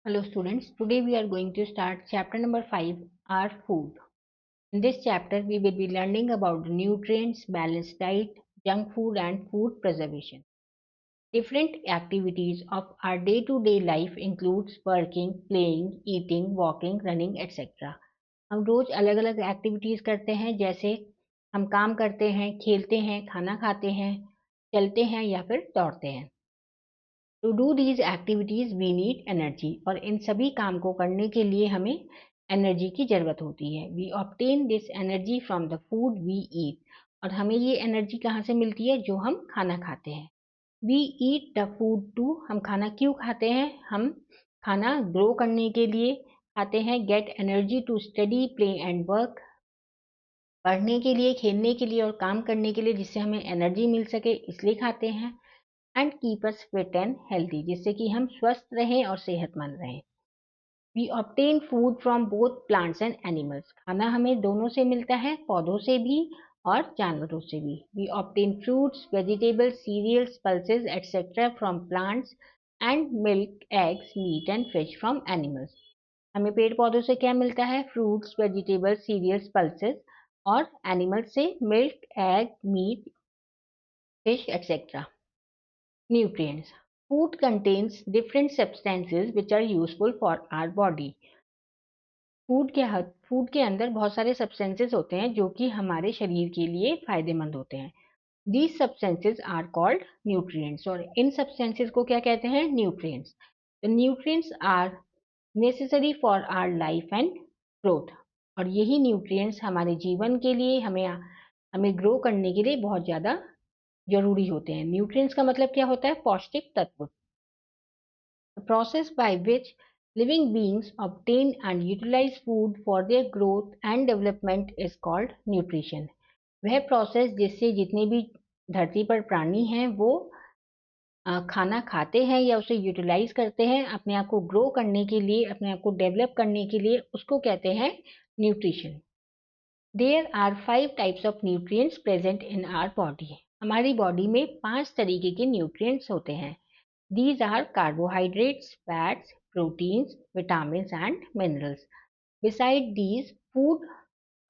Hello students, today we are going to start chapter number 5, our food. In this chapter we will be learning about the nutrients, balanced diet, junk food and food preservation. Different activities of our day-to-day life includes working, playing, eating, walking, running, etc. हम रोज अलग अलग activities करते हैं, जैसे हम काम करते हैं, खेलते हैं, खाना खाते हैं, चलते हैं या फिर दौड़ते हैं। To do these activities we need energy, और इन सभी काम को करने के लिए हमें एनर्जी की जरूरत होती है। We obtain this energy from the food we eat, और हमें ये एनर्जी कहाँ से मिलती है? जो हम खाना खाते हैं। We eat the food to, हम खाना क्यों खाते हैं? हम खाना ग्रो करने के लिए खाते हैं। Get energy to study, play and work, पढ़ने के लिए, खेलने के लिए और काम करने के लिए, जिससे हमें एनर्जी मिल सके, इसलिए खाते हैं। And keep us fit and healthy, जिससे कि हम स्वस्थ रहें और सेहतमंद रहें। We obtain food from both plants and animals, खाना हमें दोनों से मिलता है, पौधों से भी और जानवरों से भी। We obtain fruits, vegetables, cereals, pulses etcetera from plants and milk, eggs, meat and fish from animals. हमें पेड़ पौधों से क्या मिलता है? फ्रूट्स, वेजिटेबल्स, सीरियल्स, पल्सेस, और एनिमल्स से milk, egg, meat, fish etcetera. Nutrients. Food contains different substances which are useful for our body. Food के अंदर बहुत सारे सब्सटेंसेस होते हैं जो कि हमारे शरीर के लिए फायदेमंद होते हैं। These substances are called nutrients, और इन सब्सटेंसेस को क्या कहते हैं? Nutrients. The nutrients are necessary for our life and growth, और यही न्यूट्रिएंट्स हमारे जीवन के लिए, हमें ग्रो करने के लिए बहुत ज़्यादा जरूरी होते हैं। न्यूट्रिएंट्स का मतलब क्या होता है? पौष्टिक तत्व। The process by which living beings obtain and utilize food for their growth and development is called nutrition. वह प्रोसेस जिससे जितने भी धरती पर प्राणी हैं वो खाना खाते हैं या उसे यूटिलाइज करते हैं अपने आप को ग्रो करने के लिए, अपने आप को डेवलप करने के लिए, उसको कहते हैं nutrition. There are 5 types of nutrients present in our body. हमारी बॉडी में 5 तरीके के न्यूट्रिएंट्स होते हैं। These are carbohydrates, fats, proteins, vitamins, and minerals. Beside these food,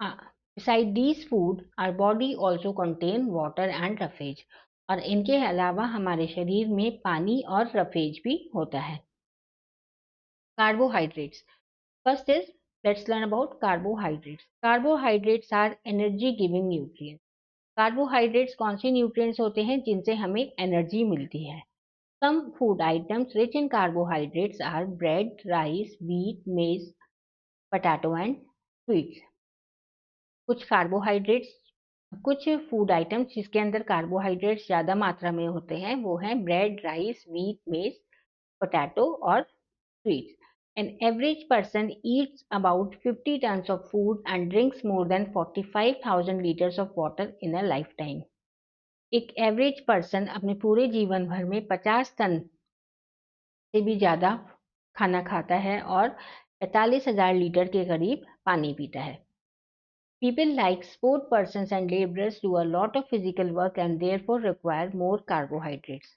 uh, beside these food, our body also contain water and roughage. और इनके अलावा हमारे शरीर में पानी और रफेज भी होता है। Carbohydrates. First is, let's learn about carbohydrates. Carbohydrates are energy giving nutrients. Carbohydrates कौन से nutrients होते हैं जिनसे हमें एनर्जी मिलती है? Some food items rich in carbohydrates are bread, rice, wheat, maize, potato and sweets. कुछ फूड आइटम्स जिसके अंदर कार्बोहाइड्रेट्स ज़्यादा मात्रा में होते हैं वो हैं ब्रेड, राइस, व्हीट, मेज, पोटैटो और sweets. An average person eats about 50 tons of food and drinks more than 45,000 liters of water in a lifetime. एक एवरेज पर्सन अपने पूरे जीवन भर में 50 टन से भी ज़्यादा खाना खाता है और 45,000 लीटर के करीब पानी पीता है। People like sport persons and laborers do a lot of physical work and therefore require more carbohydrates.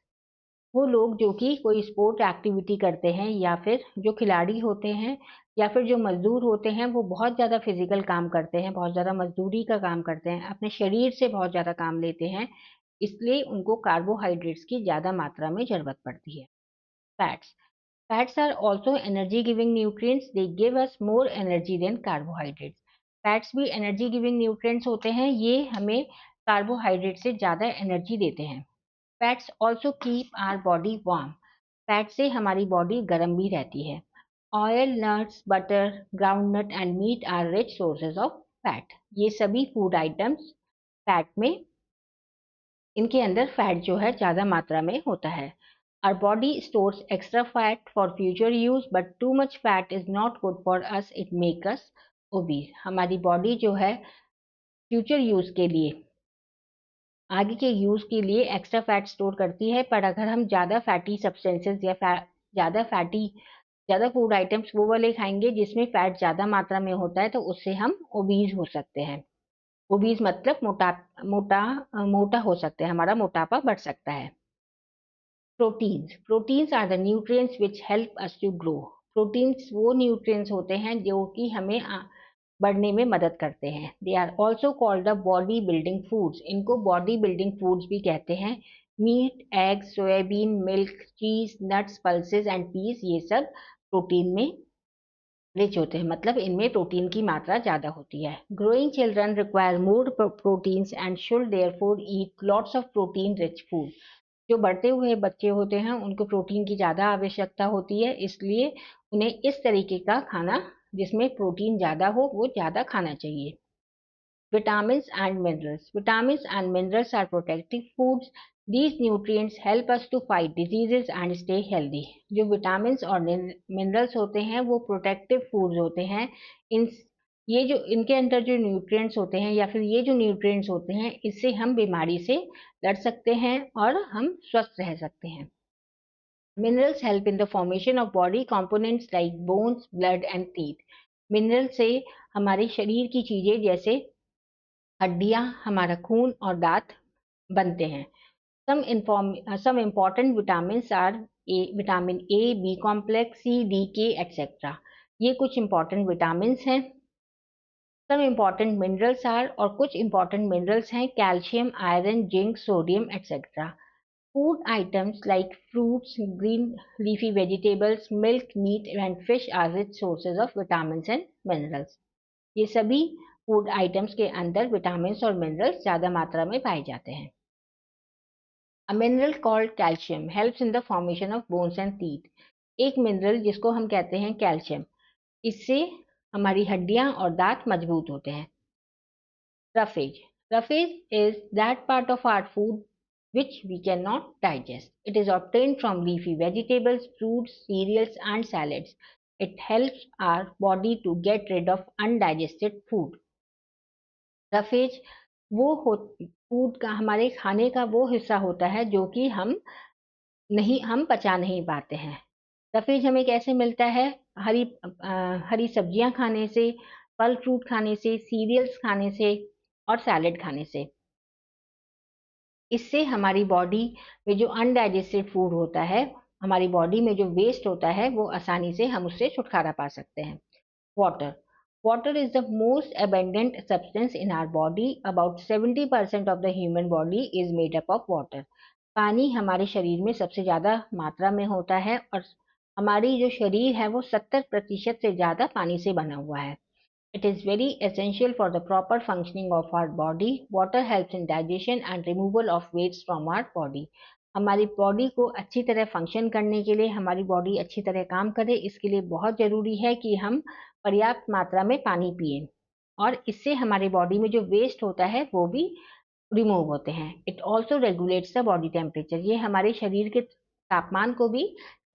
वो लोग जो कि कोई स्पोर्ट एक्टिविटी करते हैं या फिर जो खिलाड़ी होते हैं या फिर जो मजदूर होते हैं वो बहुत ज़्यादा फिजिकल काम करते हैं, बहुत ज़्यादा मजदूरी का काम करते हैं, अपने शरीर से बहुत ज़्यादा काम लेते हैं, इसलिए उनको कार्बोहाइड्रेट्स की ज़्यादा मात्रा में ज़रूरत पड़ती है। Fats. Fats are also energy giving nutrients. They give us more energy than carbohydrates. Fats भी एनर्जी गिविंग न्यूट्रिएंट्स होते हैं, ये हमें कार्बोहाइड्रेट से ज़्यादा एनर्जी देते हैं। Fats also keep our body warm. Fat से हमारी बॉडी गर्म भी रहती है। Oil, nuts, butter, groundnut and meat are rich sources of fat. ये सभी फूड आइटम्स फैट में, इनके अंदर फैट जो है ज़्यादा मात्रा में होता है। Our body stores extra fat for future use, but too much fat is not good for us. It makes us obese. हमारी बॉडी जो है फ्यूचर यूज के लिए, आगे के यूज के लिए एक्स्ट्रा फैट स्टोर करती है, पर अगर हम ज़्यादा फैटी सब्सटेंसेस या ज़्यादा फूड आइटम्स वो वाले खाएंगे जिसमें फैट ज़्यादा मात्रा में होता है तो उससे हम ओबीज हो सकते हैं। ओबीज मतलब मोटा हो सकते हैं, हमारा मोटापा बढ़ सकता है। Proteins. Proteins are the nutrients which help us to grow. Proteins वो न्यूट्रिएंट्स होते हैं जो कि हमें बढ़ने में मदद करते हैं। They are also called the body building foods. इनको बॉडी बिल्डिंग फूड्स भी कहते हैं। Meat, eggs, soybean, milk, cheese, nuts, pulses and peas, ये सब प्रोटीन में रिच होते हैं, मतलब इनमें प्रोटीन की मात्रा ज्यादा होती है। Growing children require more proteins and should therefore eat lots of protein rich food. जो बढ़ते हुए बच्चे होते हैं उनको प्रोटीन की ज़्यादा आवश्यकता होती है, इसलिए उन्हें इस तरीके का खाना जिसमें प्रोटीन ज़्यादा हो वो ज़्यादा खाना चाहिए। Vitamins and minerals. Vitamins and minerals are protective foods. These nutrients help us to fight diseases and stay healthy. जो vitamins और minerals होते हैं वो protective foods होते हैं। इन ये जो इनके अंदर जो nutrients होते हैं या फिर ये जो nutrients होते हैं इससे हम बीमारी से लड़ सकते हैं और हम स्वस्थ रह सकते हैं। Minerals help in the formation of body components like bones, blood and teeth. Mineral से हमारे शरीर की चीजें जैसे हड्डियां, हमारा खून और दांत बनते हैं। Some important vitamins are vitamin A, B complex, C, D, K etcetera. ये कुछ इंपॉर्टेंट विटामिन हैं। सम इम्पॉर्टेंट मिनरल्स आर, और कुछ इम्पॉर्टेंट मिनरल्स हैं calcium, iron, zinc, sodium etcetera. Food items like fruits, green leafy vegetables, milk, meat and fish are rich sources of vitamin and minerals. ये सभी food items के अंदर vitamin और minerals ज्यादा मात्रा में पाए जाते हैं। A mineral called calcium helps in the formation of bones and teeth. एक मिनरल जिसको हम कहते हैं कैल्शियम, इससे हमारी हड्डियां और दांत मजबूत होते हैं। Roughage, roughage is that part of our food which we cannot digest. It is obtained from leafy vegetables, fruits, cereals and salads. It helps our body to get rid of undigested food. Roughage वो food का, हमारे खाने का वो हिस्सा होता है जो कि हम पचा नहीं पाते हैं। रफेज हमें कैसे मिलता है? हरी सब्जियां खाने से, फल फ्रूट खाने से, सीरियल्स खाने से और सैलेड खाने से। इससे हमारी बॉडी में जो अनडाइजेस्टेड फूड होता है, हमारी बॉडी में जो वेस्ट होता है, वो आसानी से हम उससे छुटकारा पा सकते हैं। Water, water is the most abundant substance in our body. About 70% of the human body is made up of water. पानी हमारे शरीर में सबसे ज्यादा मात्रा में होता है और हमारी जो शरीर है वो 70% से ज्यादा पानी से बना हुआ है। It is very essential for the proper functioning of our body. Water helps in digestion and removal of weights from our body. हमारी बॉडी को अच्छी तरह फंक्शन करने के लिए, हमारी बॉडी अच्छी तरह काम करे, इसके लिए बहुत जरूरी है कि हम पर्याप्त मात्रा में पानी पिए और इससे हमारी बॉडी में जो वेस्ट होता है वो भी रिमूव होते हैं। It also regulates the body temperature. ये हमारे शरीर के तापमान को भी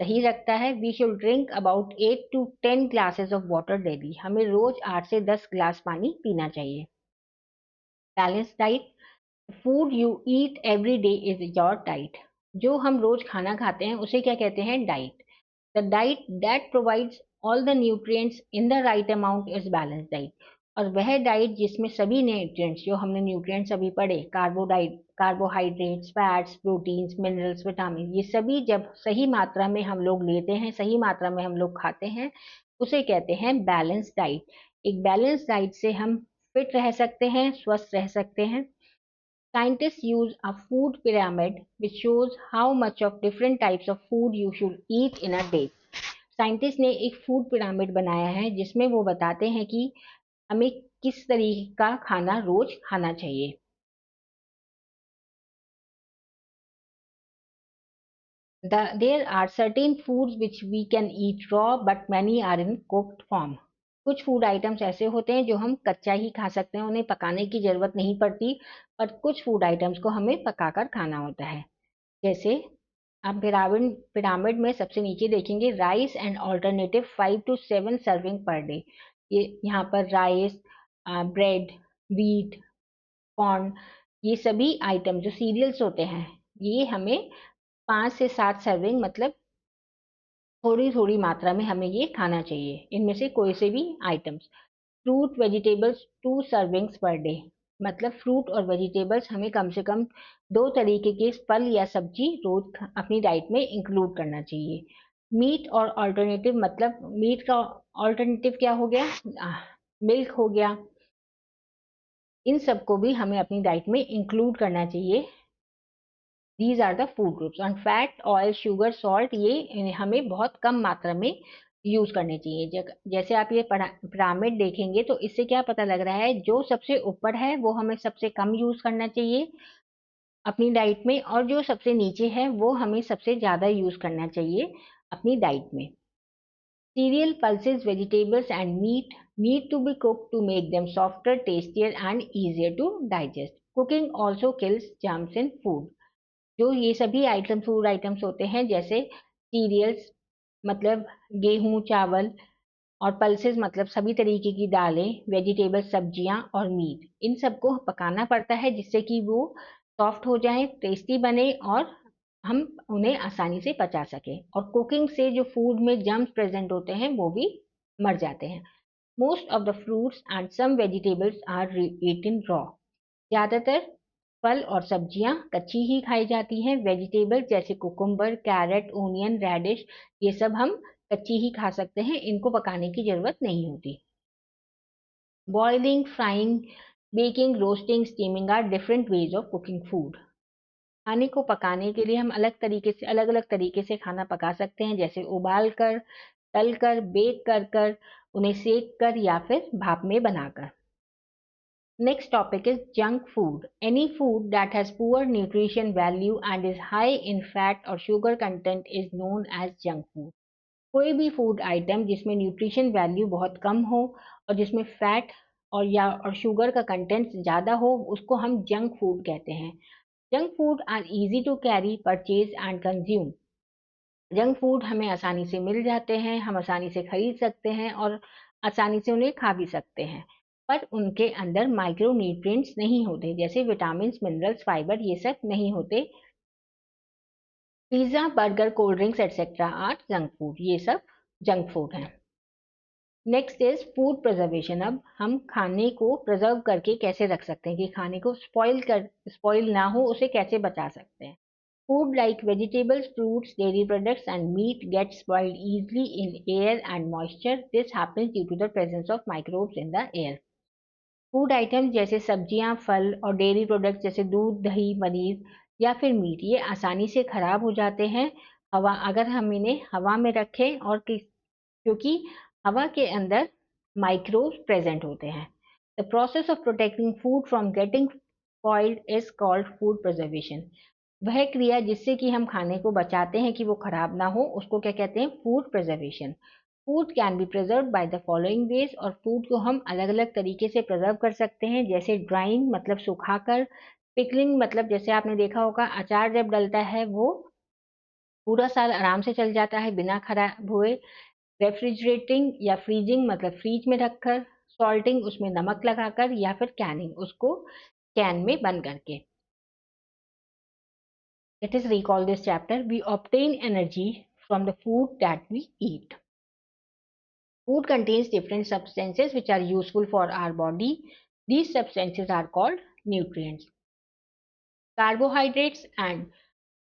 सही रखता है। We should drink about 8 to 10 glasses of water daily. हमें रोज 8 से 10 ग्लास पानी पीना चाहिए। Balance diet, food you eat every day is your diet. जो हम रोज खाना खाते हैं उसे क्या कहते हैं? Diet. The diet that provides all the nutrients in the right amount is balance diet. और वह डाइट जिसमें सभी न्यूट्रिएंट्स, जो हमने न्यूट्रिएंट्स अभी पढ़े, carbohydrates, fats, proteins, minerals, vitamin, ये सभी जब सही मात्रा में हम लोग लेते हैं, सही मात्रा में हम लोग खाते हैं, उसे कहते हैं बैलेंस डाइट। एक बैलेंस डाइट से हम फिट रह सकते हैं, स्वस्थ रह सकते हैं। Scientists use a food pyramid which shows how much of different types of food you should eat in a day. Scientist ने एक फूड पिरामिड बनाया है जिसमें वो बताते हैं कि हमें किस तरीके का खाना रोज खाना चाहिए। There are certain foods which we can eat raw but many are in cooked form. कुछ फूड आइटम्स ऐसे होते हैं जो हम कच्चा ही खा सकते हैं, उन्हें पकाने की जरूरत नहीं पड़ती, और कुछ फूड आइटम्स को हमें पकाकर खाना होता है। जैसे आप पिरामिड में सबसे नीचे देखेंगे rice and alternative 5 to 7 serving per day. ये यहाँ पर राइस, ब्रेड, व्हीट, कॉर्न, ये सभी आइटम जो सीरियल्स होते हैं, ये हमें 5 से 7 सर्विंग, मतलब थोड़ी थोड़ी मात्रा में हमें ये खाना चाहिए, इनमें से कोई से भी items. Fruit vegetables 2 servings per day, मतलब फ्रूट और वेजिटेबल्स हमें कम से कम 2 तरीके के फल या सब्जी रोज अपनी डाइट में इंक्लूड करना चाहिए। मीट और अल्टरनेटिव मतलब मीट का अल्टरनेटिव क्या हो गया, मिल्क हो गया। इन सबको भी हमें अपनी डाइट में इंक्लूड करना चाहिए। These are the food groups. और फैट, ऑयल, शुगर, सॉल्ट ये हमें बहुत कम मात्रा में यूज करने चाहिए। जैसे आप ये पिरामिड देखेंगे तो इससे क्या पता लग रहा है, जो सबसे ऊपर है वो हमें सबसे कम यूज करना चाहिए अपनी डाइट में, और जो सबसे नीचे है वो हमें सबसे ज्यादा यूज करना चाहिए अपनी डाइट में। Cereal, pulses, vegetables and meat need to be cooked to make them softer, tastier and easier to digest. Cooking also kills germs in food. जो ये सभी आइटम फूड आइटम्स होते हैं, जैसे सीरियल्स मतलब गेहूं, चावल, और पल्सेस मतलब सभी तरीके की दालें, वेजिटेबल्स सब्जियां और मीट, इन सबको पकाना पड़ता है जिससे कि वो सॉफ्ट हो जाए, टेस्टी बने और हम उन्हें आसानी से पचा सकें। और कुकिंग से जो फूड में जर्म्स प्रेजेंट होते हैं वो भी मर जाते हैं। Most of the fruits and some vegetables are eaten raw. ज्यादातर फल और सब्जियां कच्ची ही खाई जाती हैं। वेजिटेबल्स जैसे कुकुम्बर, कैरेट, ओनियन, रेडिश, ये सब हम कच्ची ही खा सकते हैं, इनको पकाने की जरूरत नहीं होती। Boiling, frying, baking, roasting, steaming are different ways of cooking food. खाने को पकाने के लिए हम अलग अलग तरीके से खाना पका सकते हैं, जैसे उबाल कर, तल कर, बेक कर कर, उन्हें सेक कर या फिर भाप में बनाकर। Next topic is junk food. Any food that has poor nutrition value and is high in fat or sugar content is known as junk food. कोई भी फूड आइटम जिसमें न्यूट्रिशन वैल्यू बहुत कम हो और जिसमें फैट और शुगर का content ज़्यादा हो, उसको हम जंक फूड कहते हैं। Junk food are easy to carry, purchase and consume. Junk food हमें आसानी से मिल जाते हैं, हम आसानी से खरीद सकते हैं और आसानी से उन्हें खा भी सकते हैं, पर उनके अंदर माइक्रो न्यूट्रिएंट्स नहीं होते, जैसे विटामिन, मिनरल्स, फाइबर, ये सब नहीं होते। Pizza, burger, cold drinks etcetera are junk food, ये सब जंक फूड हैं। Next is food preservation. अब हम खाने को प्रिजर्व करके कैसे रख सकते हैं, कि खाने को स्पॉइल ना हो, उसे कैसे बचा सकते हैं। Food like vegetables, fruits, dairy products, and meat get spoiled easily in air and moisture. This happens due to the presence of microbes in the air. Food item जैसे सब्जियां, फल और डेयरी प्रोडक्ट्स जैसे दूध, दही, पनीर या फिर मीट, ये आसानी से खराब हो जाते हैं हवा अगर हम इन्हें हवा में रखें, और क्योंकि हवा के अंदर माइक्रोब्स प्रेजेंट होते हैं। The process of protecting food from getting spoiled is called food preservation. वह क्रिया जिससे कि हम खाने को बचाते हैं कि वो खराब ना हो, उसको क्या कहते हैं, food preservation. Food can be preserve by the following veg. और फूड को हम अलग अलग तरीके से प्रिजर्व कर सकते हैं, जैसे ड्राइंग मतलब सुखाकर, पिकलिंग मतलब जैसे आपने देखा होगा अचार जब डलता है वो पूरा साल आराम से चल जाता है बिना खराब हुए। रेफ्रिजरेटिंग या फ्रीजिंग मतलब फ्रीज में रखकर, सॉल्टिंग उसमें नमक लगाकर, या फिर कैनिंग उसको कैन में बंद करके। Let us recall this chapter. We obtain energy from the food that we eat. Food contains different substances which are useful for our body. These substances are called nutrients. Carbohydrates and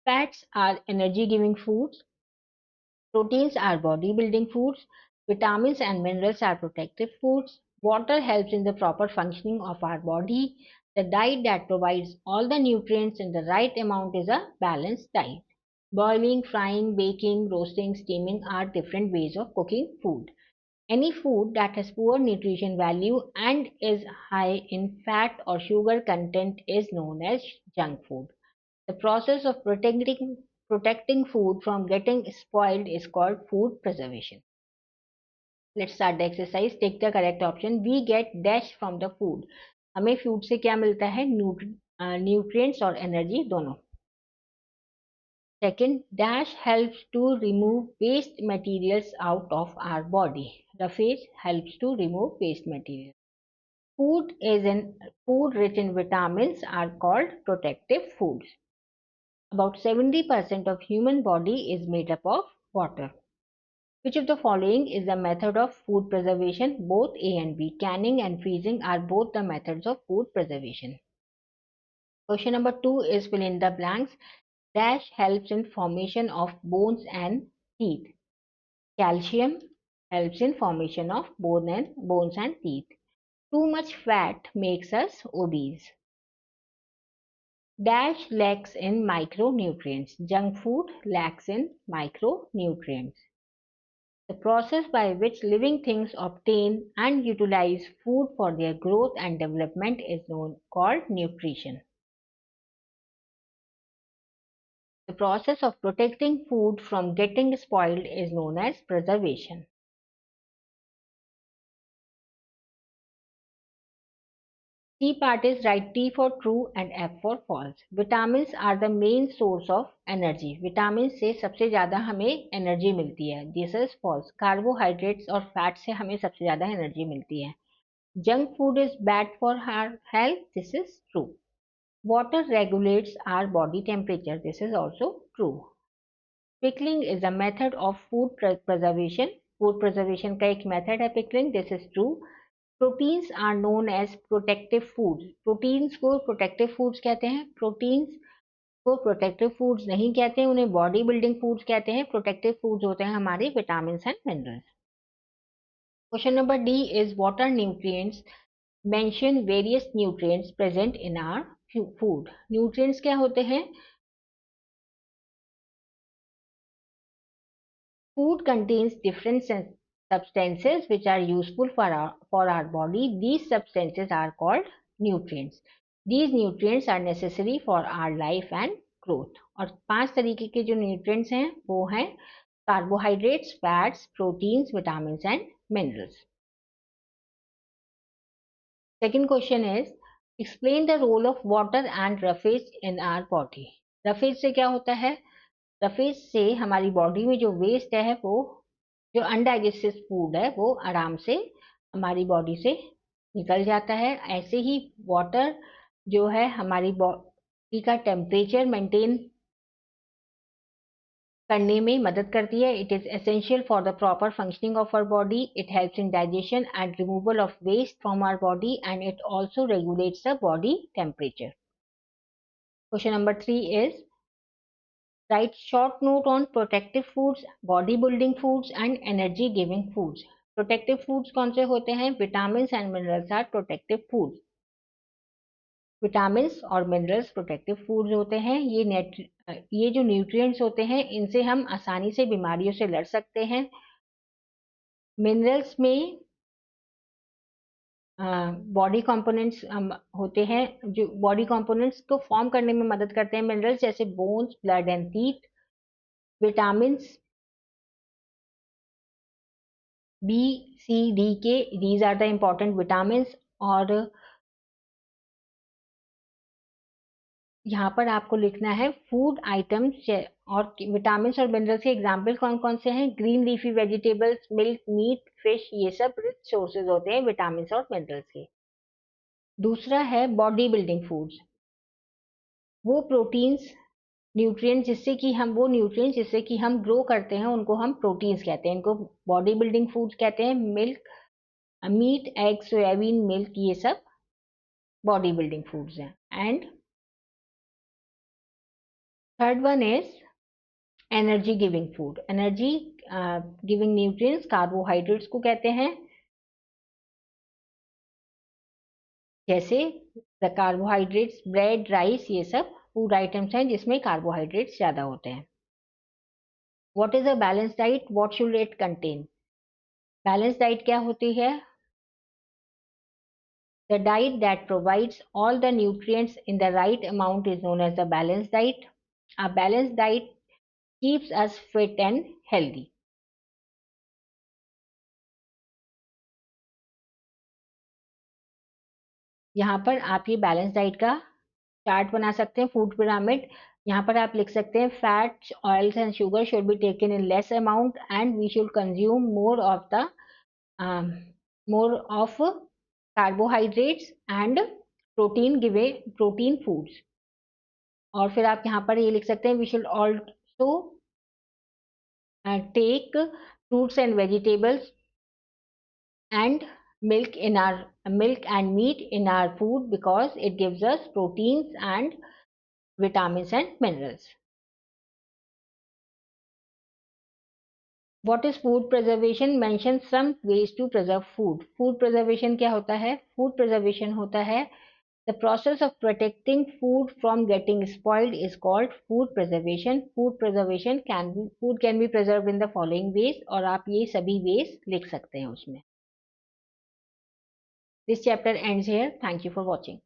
fats are energy giving foods. Proteins are body building foods. Vitamins and minerals are protective foods. Water helps in the proper functioning of our body. The diet that provides all the nutrients in the right amount is a balanced diet. Boiling, frying, baking, roasting, steaming are different ways of cooking food. Any food that has poor nutrition value and is high in fat or sugar content is known as junk food. The process of protecting food from getting spoiled is called food preservation. Let's start the exercise. Take the correct option. We get dash from the food. हमें food से क्या मिलता है, nutrients और energy दोनों। Second, dash helps to remove waste materials out of our body. Roughage helps to remove waste material. Food rich in vitamins are called protective foods. About 70% of human body is made up of water. Which of the following is the method of food preservation? Both A and B. Canning and freezing are both the methods of food preservation. Question number 2 is fill in the blanks. Dash helps in formation of bones and teeth. Calcium helps in formation of bones and teeth. Too much fat makes us obese. Dash lacks in micronutrients. Junk food lacks in micronutrients. The process by which living things obtain and utilize food for their growth and development is called nutrition. The process of protecting food from getting spoiled is known as preservation. T part is write T for true and F for false. Vitamins are the main source of energy. Vitamin से सबसे ज़्यादा हमें energy मिलती है. This is false. Carbohydrates और fat से हमें सबसे ज़्यादा एनर्जी मिलती है. Junk food is bad for our health. This is true. Water regulates our body temperature. This is also true. Pickling is a method of food preservation. Food preservation का एक method है pickling. This is true. Proteins are known as protective foods. Proteins को protective foods कहते हैं. Proteins को protective foods नहीं कहते हैं, उन्हें बॉडी बिल्डिंग फूड्स कहते हैं. प्रोटेक्टिव फूड्स होते हैं हमारे vitamin and minerals. Question number D is what are nutrients. Mention various nutrients present in our food. Nutrients क्या होते हैं? Food contains different substances which are useful for our body. These substances are called nutrients. These nutrients are necessary for our life and growth. और 5 तरीके के जो nutrients हैं वो हैं carbohydrates, fats, proteins, vitamins and minerals. Second question is explain the role of water and roughage in our body. Roughage से क्या होता है? रफेज से हमारी बॉडी में जो वेस्ट है वो जो अनडाइजेस्टेड फूड है वो आराम से हमारी बॉडी से निकल जाता है. ऐसे ही वाटर जो है हमारी बॉडी का टेम्परेचर मेंटेन करने में मदद करती है. It is essential for the proper functioning of our body. It helps in digestion and removal of waste from our body and it also regulates the body temperature. Question number 3 is Write short note on protective foods, bodybuilding foods and energy giving foods. Protective foods कौन से होते हैं? Vitamins and minerals are protective foods. Vitamins और minerals protective foods होते हैं. ये जो nutrients होते हैं इनसे हम आसानी से बीमारियों से लड़ सकते हैं. Minerals में बॉडी कंपोनेंट्स होते हैं जो बॉडी कंपोनेंट्स को फॉर्म करने में मदद करते हैं. मिनरल्स जैसे bones, blood and teeth. Vitamins B, C, D K, these are the important vitamins. और यहाँ पर आपको लिखना है फूड आइटम्स और विटामिन्स और मिनरल्स के एग्जाम्पल कौन कौन से हैं. Green leafy vegetables, milk, meat, fish, ये सब रिच सोर्सेज होते हैं विटामिन्स और मिनरल्स के. दूसरा है बॉडी बिल्डिंग फूड्स. वो प्रोटीन्स न्यूट्रिएंट्स जिससे कि हम ग्रो करते हैं उनको हम प्रोटीन्स कहते हैं. इनको बॉडी बिल्डिंग फूड्स कहते हैं. Milk, meat, egg, soybean milk, ये सब बॉडी बिल्डिंग फूड्स हैं. And third one is energy giving food. Energy giving nutrients carbohydrates को कहते हैं. जैसे द कार्बोहाइड्रेट्स, ब्रेड, राइस, ये सब फूड आइटम्स हैं जिसमें कार्बोहाइड्रेट्स ज्यादा होते हैं. What is a balance diet? What should it contain? Balance diet क्या होती है? The diet that provides all the nutrients in the right amount is known as a balanced diet. A balanced diet keeps us fit and healthy. यहाँ पर आप ये balance diet का chart बना सकते हैं, फूड पिरामिड. यहाँ पर आप लिख सकते हैं fats, oils and sugar should be taken in less amount and we should consume more of carbohydrates and protein foods. और फिर आप यहाँ पर ये लिख सकते हैं we should also take fruits and vegetables and milk and meat in our food because it gives us proteins and vitamins and minerals. What is food preservation? Mention some ways to preserve food. Food preservation क्या होता है? Food preservation होता है the process of protecting food from getting spoiled is called food preservation. Food can be preserved in the following ways, और आप ये सभी ways लिख सकते हैं उसमें. This chapter ends here. Thank you for watching.